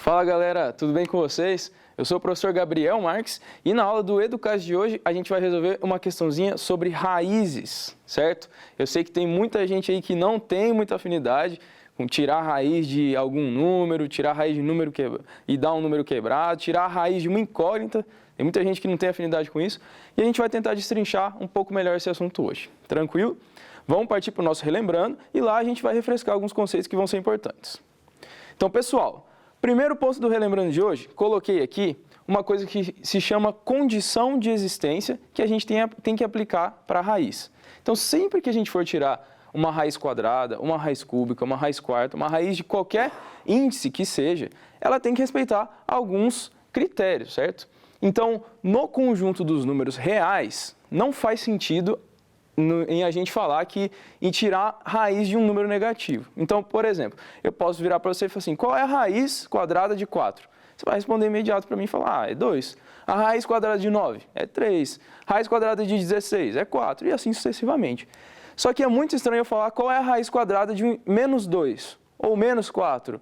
Fala galera, tudo bem com vocês? Eu sou o professor Gabriel Marques e na aula do Educast de hoje a gente vai resolver uma questãozinha sobre raízes, certo? Eu sei que tem muita gente aí que não tem muita afinidade com tirar a raiz de algum número, tirar a raiz de número e dar um número quebrado, tirar a raiz de uma incógnita. Tem muita gente que não tem afinidade com isso e a gente vai tentar destrinchar um pouco melhor esse assunto hoje. Tranquilo? Vamos partir para o nosso Relembrando e lá a gente vai refrescar alguns conceitos que vão ser importantes. Então, pessoal, primeiro ponto do Relembrando de hoje, coloquei aqui uma coisa que se chama condição de existência que a gente tem que aplicar para a raiz. Então, sempre que a gente for tirar uma raiz quadrada, uma raiz cúbica, uma raiz quarta, uma raiz de qualquer índice que seja, ela tem que respeitar alguns critérios, certo? Então, no conjunto dos números reais, não faz sentido em a gente falar que em tirar raiz de um número negativo. Então, por exemplo, eu posso virar para você e falar assim, qual é a raiz quadrada de 4? Você vai responder imediato para mim e falar, é 2. A raiz quadrada de 9 é 3. Raiz quadrada de 16 é 4 e assim sucessivamente. Só que é muito estranho eu falar qual é a raiz quadrada de menos 2 ou menos 4.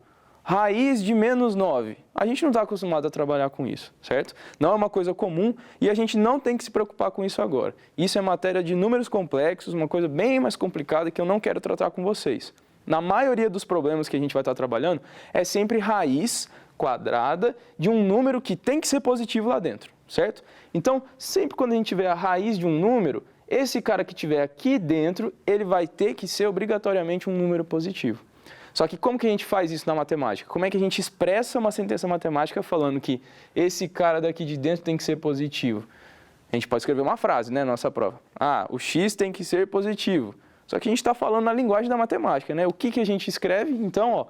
Raiz de menos 9. A gente não está acostumado a trabalhar com isso, certo? Não é uma coisa comum e a gente não tem que se preocupar com isso agora. Isso é matéria de números complexos, uma coisa bem mais complicada que eu não quero tratar com vocês. Na maioria dos problemas que a gente vai estar trabalhando, é sempre raiz quadrada de um número que tem que ser positivo lá dentro, certo? Então, sempre quando a gente tiver a raiz de um número, esse cara que tiver aqui dentro, ele vai ter que ser obrigatoriamente um número positivo. Só que como que a gente faz isso na matemática? Como é que a gente expressa uma sentença matemática falando que esse cara daqui de dentro tem que ser positivo? A gente pode escrever uma frase, né, na nossa prova. Ah, o x tem que ser positivo. Só que a gente está falando na linguagem da matemática, né? O que a gente escreve, então, ó,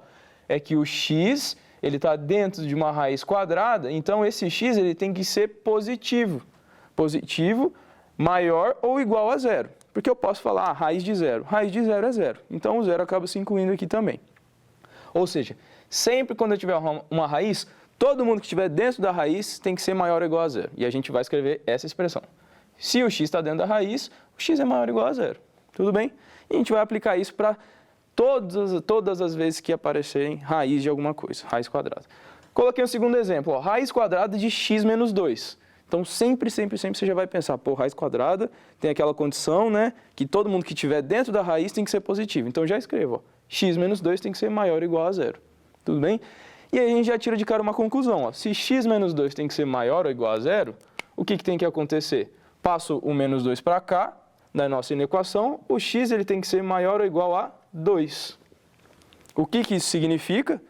é que o x, ele está dentro de uma raiz quadrada, então esse x ele tem que ser positivo. Positivo maior ou igual a zero. Porque eu posso falar, raiz de zero. Raiz de zero é zero. Então o zero acaba se incluindo aqui também. Ou seja, sempre quando eu tiver uma raiz, todo mundo que estiver dentro da raiz tem que ser maior ou igual a zero. E a gente vai escrever essa expressão. Se o x está dentro da raiz, o x é maior ou igual a zero. Tudo bem? E a gente vai aplicar isso para todas as vezes que aparecerem raiz de alguma coisa, raiz quadrada. Coloquei um segundo exemplo, ó, raiz quadrada de x menos 2. Então, sempre você já vai pensar, pô, raiz quadrada tem aquela condição, né, que todo mundo que estiver dentro da raiz tem que ser positivo. Então, já escrevo, ó, x menos 2 tem que ser maior ou igual a zero. Tudo bem? E aí a gente já tira de cara uma conclusão, ó. Se x menos 2 tem que ser maior ou igual a zero, o que tem que acontecer? Passo o menos 2 para cá, na nossa inequação, o x ele tem que ser maior ou igual a 2. O que isso significa?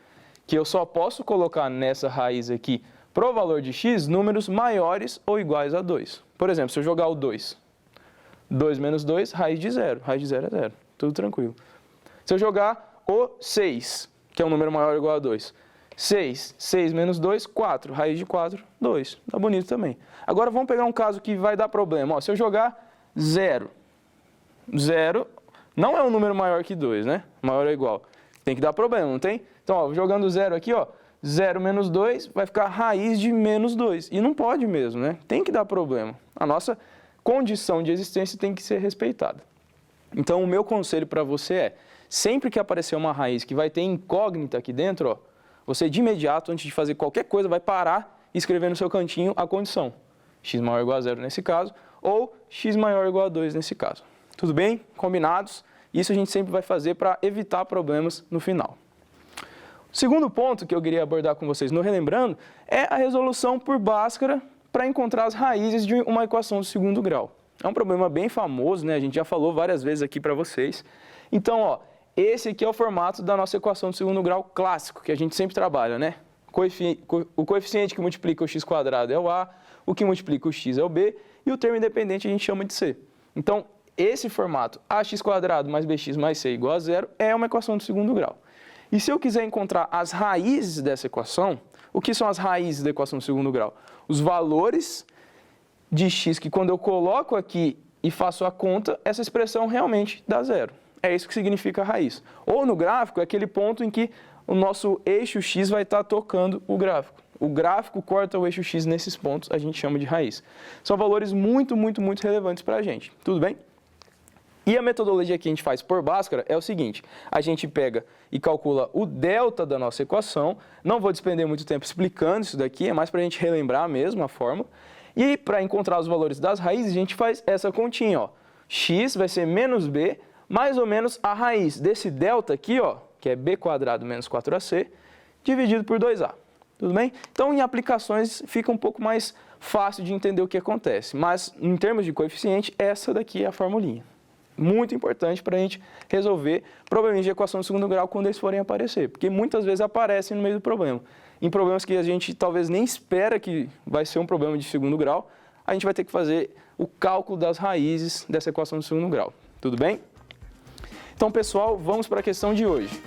Que eu só posso colocar nessa raiz aqui, pro valor de x, números maiores ou iguais a 2. Por exemplo, se eu jogar o 2, 2 menos 2, raiz de 0. Raiz de 0 é 0. Tudo tranquilo. Se eu jogar o 6, que é um número maior ou igual a 2, 6, 6 menos 2, 4. Raiz de 4, 2. Tá bonito também. Agora vamos pegar um caso que vai dar problema. Ó, se eu jogar 0, 0 não é um número maior que 2, né? Maior ou igual. Tem que dar problema, não tem? Então, ó, jogando 0 aqui, ó, 0 menos 2 vai ficar raiz de menos 2. E não pode mesmo, né? Tem que dar problema. A nossa condição de existência tem que ser respeitada. Então, o meu conselho para você é, sempre que aparecer uma raiz que vai ter incógnita aqui dentro, ó, você de imediato, antes de fazer qualquer coisa, vai parar e escrever no seu cantinho a condição. X maior ou igual a 0 nesse caso, ou x maior ou igual a 2 nesse caso. Tudo bem? Combinados? Isso a gente sempre vai fazer para evitar problemas no final. O segundo ponto que eu queria abordar com vocês no Relembrando é a resolução por Bhaskara para encontrar as raízes de uma equação de segundo grau. É um problema bem famoso, né? A gente já falou várias vezes aqui para vocês. Então, ó, esse aqui é o formato da nossa equação de segundo grau clássico, que a gente sempre trabalha, né? O coeficiente que multiplica o x² é o a, o que multiplica o x é o b, e o termo independente a gente chama de c. Então, esse formato, ax² mais bx mais c igual a 0, é uma equação de segundo grau. E se eu quiser encontrar as raízes dessa equação, o que são as raízes da equação de segundo grau? Os valores de x que quando eu coloco aqui e faço a conta, essa expressão realmente dá 0. É isso que significa a raiz. Ou no gráfico, é aquele ponto em que o nosso eixo x vai estar tocando o gráfico. O gráfico corta o eixo x nesses pontos, a gente chama de raiz. São valores muito relevantes para a gente. Tudo bem? E a metodologia que a gente faz por Bhaskara é o seguinte, a gente pega e calcula o delta da nossa equação, não vou despender muito tempo explicando isso daqui, é mais para a gente relembrar mesmo a fórmula, e para encontrar os valores das raízes, a gente faz essa continha, ó, x vai ser menos b, mais ou menos a raiz desse delta aqui, ó, que é b² menos 4ac, dividido por 2a, tudo bem? Então, em aplicações, fica um pouco mais fácil de entender o que acontece, mas em termos de coeficiente, essa daqui é a formulinha. Muito importante para a gente resolver problemas de equação de segundo grau quando eles forem aparecer, porque muitas vezes aparecem no meio do problema. Em problemas que a gente talvez nem espera que vai ser um problema de segundo grau, a gente vai ter que fazer o cálculo das raízes dessa equação de segundo grau. Tudo bem? Então, pessoal, vamos para a questão de hoje.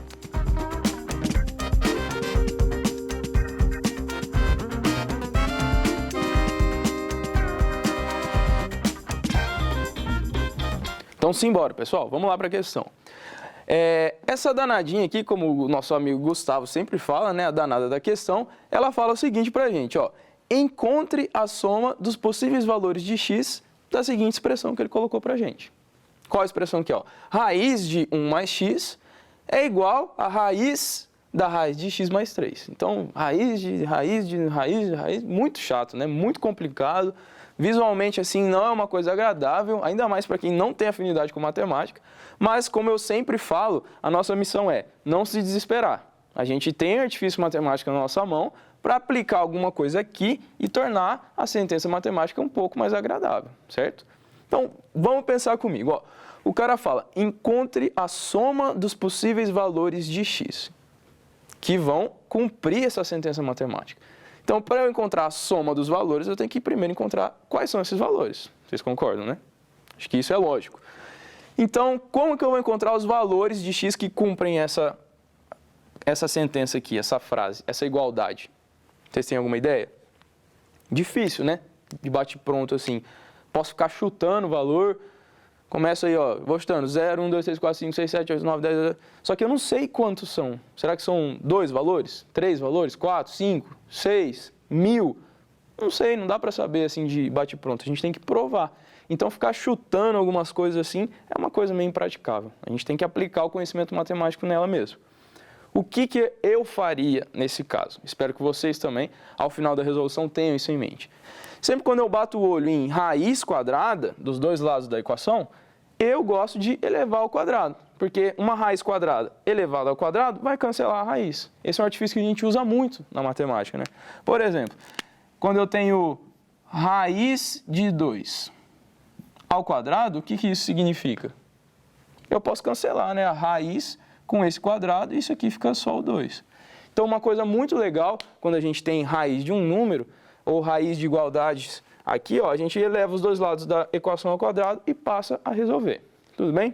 Então, simbora, pessoal. Vamos lá para a questão. Essa danadinha aqui, como o nosso amigo Gustavo sempre fala, né, a danada da questão, ela fala o seguinte para a gente, ó. Encontre a soma dos possíveis valores de x da seguinte expressão que ele colocou para a gente. Qual a expressão aqui, ó? Raiz de 1 mais x é igual a raiz da raiz de x mais 3. Então, raiz, muito chato, né? Muito complicado. Visualmente, assim, não é uma coisa agradável, ainda mais para quem não tem afinidade com matemática. Mas, como eu sempre falo, a nossa missão é não se desesperar. A gente tem artifício matemático na nossa mão para aplicar alguma coisa aqui e tornar a sentença matemática um pouco mais agradável, certo? Então, vamos pensar comigo, ó. O cara fala, encontre a soma dos possíveis valores de x, que vão cumprir essa sentença matemática. Então, para eu encontrar a soma dos valores, eu tenho que primeiro encontrar quais são esses valores. Vocês concordam, né? Acho que isso é lógico. Então, como que eu vou encontrar os valores de x que cumprem essa sentença aqui, essa frase, essa igualdade? Vocês têm alguma ideia? Difícil, né? De bate-pronto, assim. Posso ficar chutando o valor. Começa aí, ó, vou chutando 0, 1, 2, 3, 4, 5, 6, 7, 8, 9, 10, 11. Só que eu não sei quantos são. Será que são 2 valores? 3 valores? 4, 5, 6, 1000? Não sei, não dá para saber assim de bate-pronto. A gente tem que provar. Então, ficar chutando algumas coisas assim é uma coisa meio impraticável. A gente tem que aplicar o conhecimento matemático nela mesmo. O que eu faria nesse caso? Espero que vocês também, ao final da resolução, tenham isso em mente. Sempre quando eu bato o olho em raiz quadrada, dos dois lados da equação, eu gosto de elevar ao quadrado, porque uma raiz quadrada elevada ao quadrado vai cancelar a raiz. Esse é um artifício que a gente usa muito na matemática, né? Por exemplo, quando eu tenho raiz de 2 ao quadrado, o que isso significa? Eu posso cancelar, né, a raiz com esse quadrado e isso aqui fica só o 2. Então, uma coisa muito legal, quando a gente tem raiz de um número, ou raiz de igualdades aqui, ó, a gente eleva os dois lados da equação ao quadrado e passa a resolver. Tudo bem?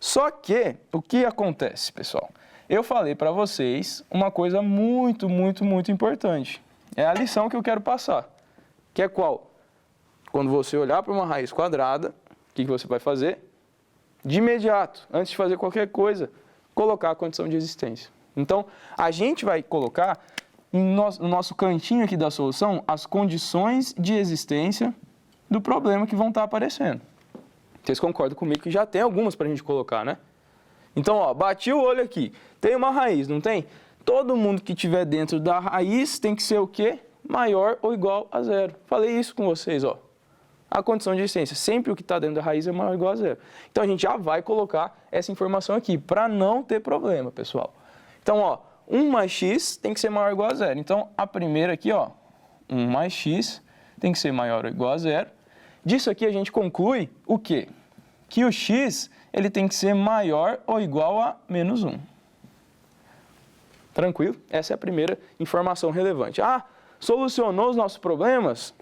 Só que, o que acontece, pessoal? Eu falei para vocês uma coisa muito importante. É a lição que eu quero passar. Que é qual? Quando você olhar para uma raiz quadrada, o que você vai fazer? De imediato, antes de fazer qualquer coisa, colocar a condição de existência. Então, a gente vai colocar no nosso cantinho aqui da solução as condições de existência do problema que vão estar aparecendo. Vocês concordam comigo que já tem algumas para a gente colocar, né? Então, ó, bati o olho aqui, tem uma raiz, não tem? Todo mundo que estiver dentro da raiz tem que ser o quê? Maior ou igual a 0. Falei isso com vocês, ó. A condição de existência, sempre o que está dentro da raiz é maior ou igual a 0. Então, a gente já vai colocar essa informação aqui, para não ter problema, pessoal. Então, ó, 1 mais x tem que ser maior ou igual a 0. Então, a primeira aqui, ó, 1 mais x tem que ser maior ou igual a 0. Disso aqui a gente conclui o quê? Que o x ele tem que ser maior ou igual a menos 1. Tranquilo? Essa é a primeira informação relevante. Ah, solucionou os nossos problemas?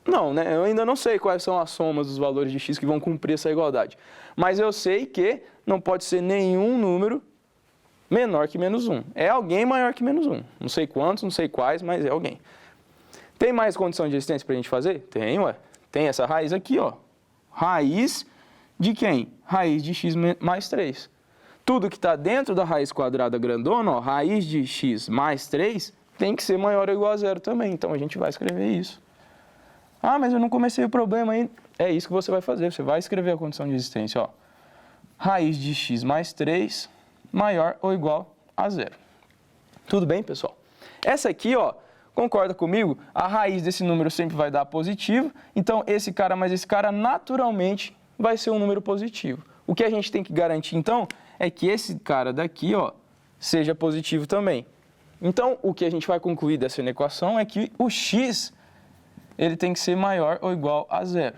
Não, né? Eu ainda não sei quais são as somas dos valores de x que vão cumprir essa igualdade. Mas eu sei que não pode ser nenhum número menor que menos 1. É alguém maior que menos 1. Não sei quantos, não sei quais, mas é alguém. Tem mais condição de existência para a gente fazer? Tem, ué. Tem essa raiz aqui, ó. Raiz de quem? Raiz de x mais 3. Tudo que está dentro da raiz quadrada grandona, ó, raiz de x mais 3, tem que ser maior ou igual a 0 também. Então, a gente vai escrever isso. Ah, mas eu não comecei o problema ainda. É isso que você vai fazer. Você vai escrever a condição de existência, ó. raiz de x mais 3 maior ou igual a zero. Tudo bem, pessoal? Essa aqui, ó, concorda comigo? A raiz desse número sempre vai dar positivo, então esse cara mais esse cara naturalmente vai ser um número positivo. O que a gente tem que garantir, então, é que esse cara daqui, ó, seja positivo também. Então, o que a gente vai concluir dessa equação é que o x ele tem que ser maior ou igual a zero.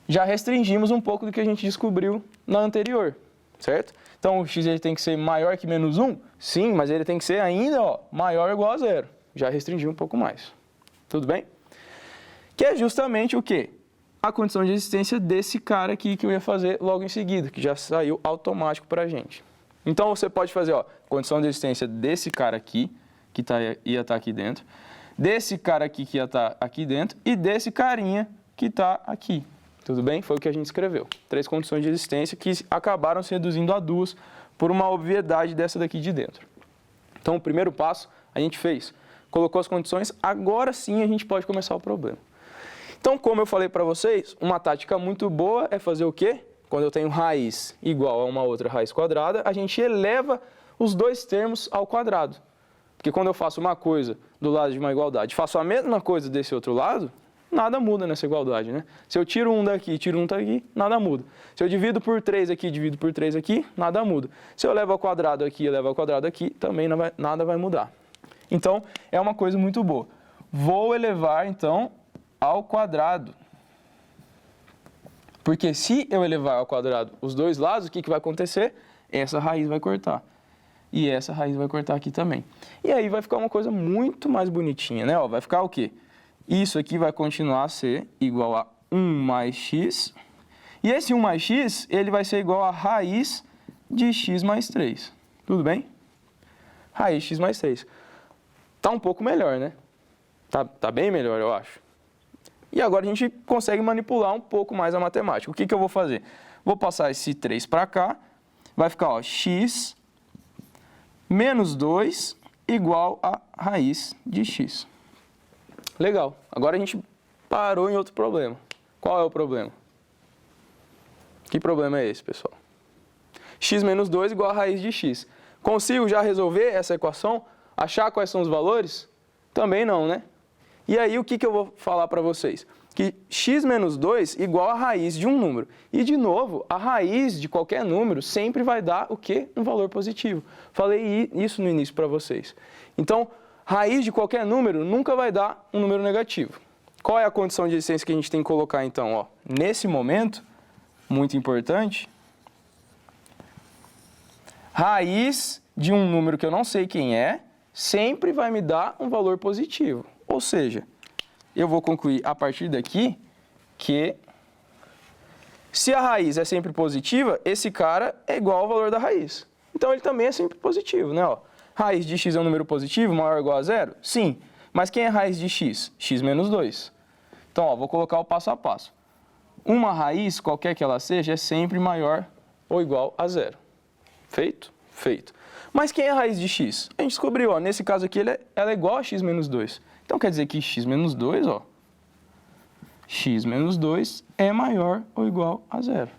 Já restringimos um pouco do que a gente descobriu na anterior, certo? Então, o x ele tem que ser maior que menos 1? Sim, mas ele tem que ser ainda, ó, maior ou igual a zero. Já restringi um pouco mais. Tudo bem? Que é justamente o quê? A condição de existência desse cara aqui que eu ia fazer logo em seguida, que já saiu automático para a gente. Então, você pode fazer, ó, condição de existência desse cara aqui, que ia estar aqui dentro, desse cara aqui que ia estar aqui dentro e desse carinha que está aqui. Tudo bem? Foi o que a gente escreveu. 3 condições de existência que acabaram se reduzindo a 2 por uma obviedade dessa daqui de dentro. Então, o primeiro passo a gente fez. Colocou as condições, agora sim a gente pode começar o problema. Então, como eu falei para vocês, uma tática muito boa é fazer o quê? Quando eu tenho raiz igual a uma outra raiz quadrada, a gente eleva os dois termos ao quadrado. Porque quando eu faço uma coisa do lado de uma igualdade, faço a mesma coisa desse outro lado, nada muda nessa igualdade, né? Se eu tiro um daqui, tiro um daqui, nada muda. Se eu divido por 3 aqui, divido por 3 aqui, nada muda. Se eu levo ao quadrado aqui, eu levo ao quadrado aqui, também nada vai mudar. Então, é uma coisa muito boa. Vou elevar, então, ao quadrado. Porque se eu elevar ao quadrado os dois lados, o que vai acontecer? Essa raiz vai cortar. E essa raiz vai cortar aqui também. E aí vai ficar uma coisa muito mais bonitinha, né? Ó, vai ficar o quê? Isso aqui vai continuar a ser igual a 1 mais x. E esse 1 mais x, ele vai ser igual a raiz de x mais 3. Tudo bem? Raiz de x mais 3. Tá um pouco melhor, né? Tá bem melhor, eu acho. E agora a gente consegue manipular um pouco mais a matemática. O que eu vou fazer? Vou passar esse 3 para cá. Vai ficar, ó, x menos 2 igual a raiz de x. Legal. Agora a gente parou em outro problema. Qual é o problema? Que problema é esse, pessoal? X menos 2 igual a raiz de x. Consigo já resolver essa equação? Achar quais são os valores? Também não, né? E aí o que eu vou falar para vocês? Que x menos 2 igual a raiz de um número. E, de novo, a raiz de qualquer número sempre vai dar o quê? Um valor positivo. Falei isso no início para vocês. Então, raiz de qualquer número nunca vai dar um número negativo. Qual é a condição de existência que a gente tem que colocar, então? Ó, nesse momento, muito importante, raiz de um número que eu não sei quem é, sempre vai me dar um valor positivo. Ou seja, eu vou concluir a partir daqui que se a raiz é sempre positiva, esse cara é igual ao valor da raiz. Então, ele também é sempre positivo, né? Ó, raiz de x é um número positivo, maior ou igual a zero? Sim. Mas quem é raiz de x? X menos 2. Então, ó, vou colocar o passo a passo. Uma raiz, qualquer que ela seja, é sempre maior ou igual a zero. Feito? Feito. Mas quem é a raiz de x? A gente descobriu, ó, nesse caso aqui, ela é igual a x menos 2. Então, quer dizer que x menos 2, ó, x menos 2 é maior ou igual a zero.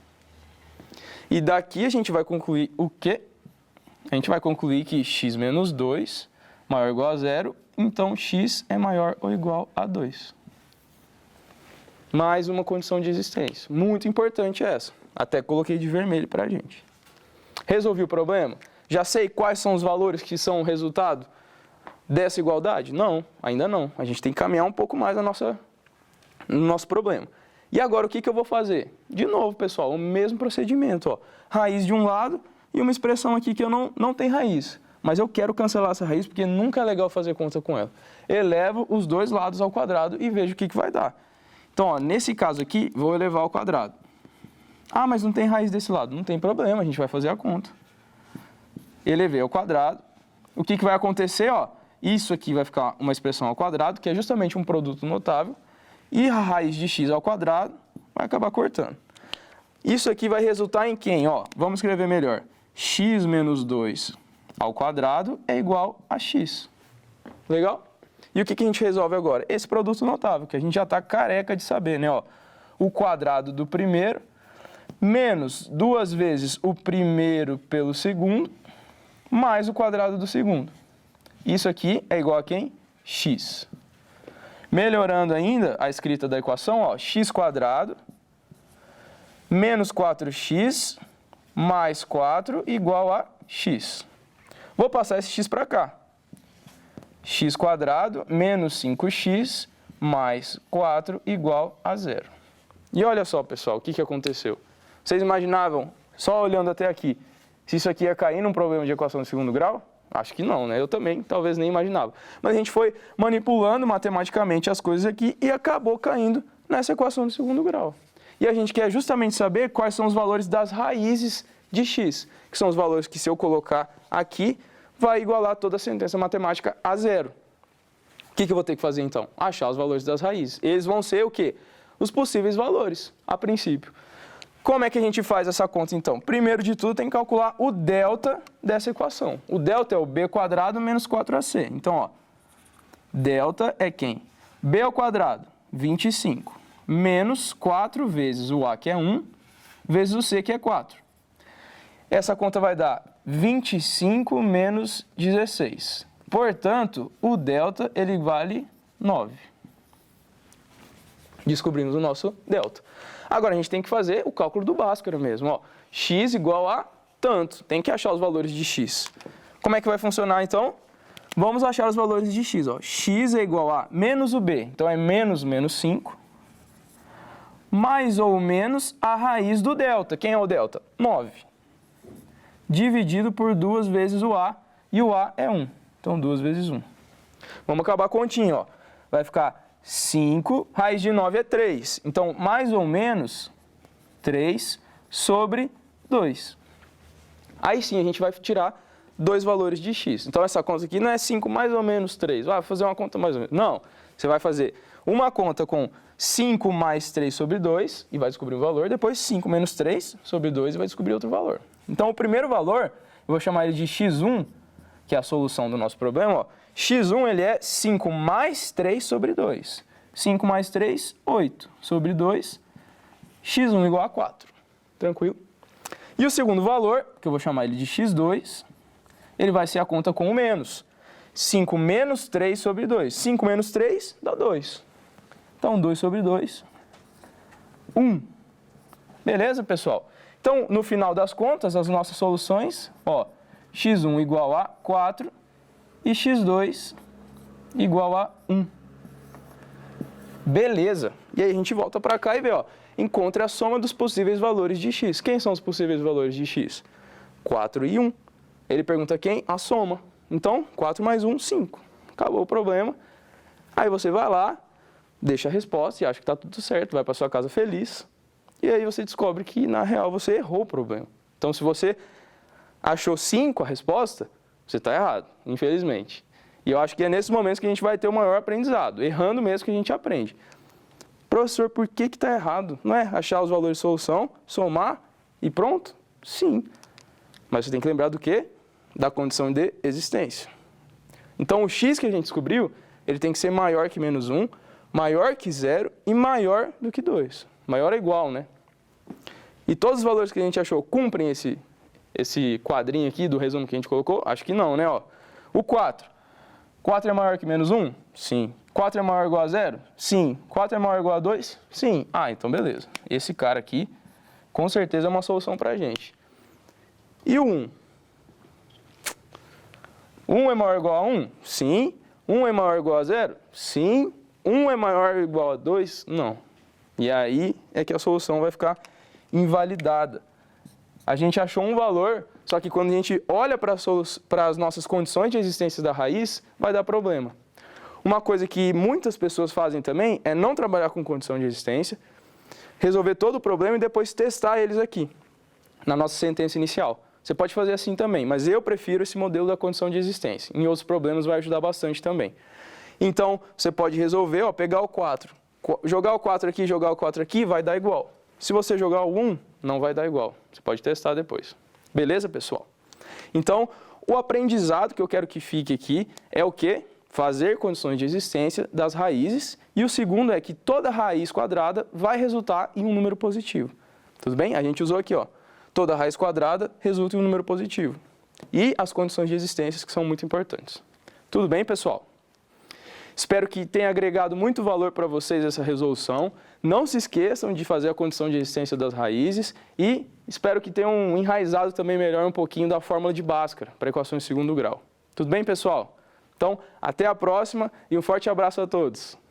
E daqui a gente vai concluir o quê? A gente vai concluir que x menos 2 maior ou igual a zero, então x é maior ou igual a 2. Mais uma condição de existência. Muito importante essa. Até coloquei de vermelho para a gente. Resolvi o problema? Já sei quais são os valores que são o resultado dessa igualdade? Não, ainda não. A gente tem que caminhar um pouco mais no nosso problema. E agora o que eu vou fazer? De novo, pessoal, o mesmo procedimento. Ó. Raiz de um lado e uma expressão aqui que eu não tem raiz. Mas eu quero cancelar essa raiz porque nunca é legal fazer conta com ela. Elevo os dois lados ao quadrado e vejo o que vai dar. Então, ó, nesse caso aqui, vou elevar ao quadrado. Ah, mas não tem raiz desse lado. Não tem problema, a gente vai fazer a conta. Elevei ao quadrado. O que vai acontecer? Ó, isso aqui vai ficar uma expressão ao quadrado, que é justamente um produto notável. E a raiz de x ao quadrado vai acabar cortando. Isso aqui vai resultar em quem? Ó, vamos escrever melhor. X menos 2 ao quadrado é igual a x. Legal? E o que a gente resolve agora? Esse produto notável, que a gente já está careca de saber, né? Ó, o quadrado do primeiro menos 2 vezes o primeiro pelo segundo, mais o quadrado do segundo. Isso aqui é igual a quem? X. Melhorando ainda a escrita da equação, ó, x² menos 4x mais 4 igual a x. Vou passar esse x para cá. x² menos 5x mais 4 igual a 0. E olha só, pessoal, o que aconteceu? Vocês imaginavam, só olhando até aqui, se isso aqui ia cair num problema de equação de segundo grau? Acho que não, né? Eu também, talvez nem imaginava. Mas a gente foi manipulando matematicamente as coisas aqui e acabou caindo nessa equação de segundo grau. E a gente quer justamente saber quais são os valores das raízes de x, que são os valores que, se eu colocar aqui, vai igualar toda a sentença matemática a 0. O que eu vou ter que fazer, então? Achar os valores das raízes. Eles vão ser o quê? Os possíveis valores, a princípio. Como é que a gente faz essa conta, então? Primeiro de tudo, tem que calcular o delta dessa equação. O delta é o b² menos 4ac. Então, ó, delta é quem? b², 25, menos 4 vezes o a, que é 1, vezes o c, que é 4. Essa conta vai dar 25 menos 16. Portanto, o delta, ele vale 9. Descobrimos o nosso delta. Agora, a gente tem que fazer o cálculo do Bhaskara mesmo. Ó. X igual a tanto. Tem que achar os valores de x. Como é que vai funcionar, então? Vamos achar os valores de x. Ó. X é igual a menos o b. Então, é menos 5. Mais ou menos a raiz do delta. Quem é o delta? 9. Dividido por 2 vezes o a. E o a é 1. Então, 2 vezes 1. Vamos acabar a continha. Ó. Vai ficar 5, raiz de 9 é 3. Então, mais ou menos 3 sobre 2. Aí sim, a gente vai tirar dois valores de x. Então, essa conta aqui não é 5 mais ou menos 3. Vai fazer uma conta mais ou menos. Não, você vai fazer uma conta com 5 mais 3 sobre 2 e vai descobrir um valor. Depois, 5 menos 3 sobre 2 e vai descobrir outro valor. Então, o primeiro valor, eu vou chamar ele de x1, que é a solução do nosso problema, ó. x1 ele é 5 mais 3 sobre 2. 5 mais 3, 8 sobre 2. x1 igual a 4. Tranquilo? E o segundo valor, que eu vou chamar ele de x2, ele vai ser a conta com o menos. 5 menos 3 sobre 2. 5 menos 3 dá 2. Então, 2 sobre 2, 1. Beleza, pessoal? Então, no final das contas, as nossas soluções, ó, x1 igual a 4 e x2 igual a 1. Beleza. E aí a gente volta para cá e vê, ó, encontre a soma dos possíveis valores de x. Quem são os possíveis valores de x? 4 e 1. Ele pergunta quem? A soma. Então, 4 mais 1, 5. Acabou o problema. Aí você vai lá, deixa a resposta e acha que está tudo certo, vai para sua casa feliz. E aí você descobre que, na real, você errou o problema. Então, se você achou 5 a resposta, você está errado, infelizmente. E eu acho que é nesses momentos que a gente vai ter o maior aprendizado. Errando mesmo que a gente aprende. Professor, por que está errado? Não é achar os valores de solução, somar e pronto? Sim. Mas você tem que lembrar do quê? Da condição de existência. Então, o x que a gente descobriu, ele tem que ser maior que menos 1, maior que 0 e maior do que 2. Maior é igual, né? E todos os valores que a gente achou cumprem esse quadrinho aqui do resumo que a gente colocou? Acho que não, né? Ó, o 4. 4 é maior que menos 1? Sim. 4 é maior ou igual a 0? Sim. 4 é maior ou igual a 2? Sim. Ah, então beleza. Esse cara aqui, com certeza, é uma solução pra gente. E o 1? 1 é maior ou igual a 1? Sim. 1 é maior ou igual a 0? Sim. 1 é maior ou igual a 2? Não. E aí é que a solução vai ficar invalidada. A gente achou um valor, só que quando a gente olha para as nossas condições de existência da raiz, vai dar problema. Uma coisa que muitas pessoas fazem também é não trabalhar com condição de existência, resolver todo o problema e depois testar eles aqui, na nossa sentença inicial. Você pode fazer assim também, mas eu prefiro esse modelo da condição de existência. Em outros problemas vai ajudar bastante também. Então, você pode resolver, ó, pegar o 4. Jogar o 4 aqui e jogar o 4 aqui vai dar igual. Se você jogar o 1, não vai dar igual. Você pode testar depois. Beleza, pessoal? Então, o aprendizado que eu quero que fique aqui é o quê? Fazer condições de existência das raízes. E o segundo é que toda raiz quadrada vai resultar em um número positivo. Tudo bem? A gente usou aqui, ó, toda raiz quadrada resulta em um número positivo. E as condições de existência que são muito importantes. Tudo bem, pessoal? Espero que tenha agregado muito valor para vocês essa resolução. Não se esqueçam de fazer a condição de existência das raízes e espero que tenham enraizado também melhor um pouquinho da fórmula de Bhaskara para equações de segundo grau. Tudo bem, pessoal? Então, até a próxima e um forte abraço a todos!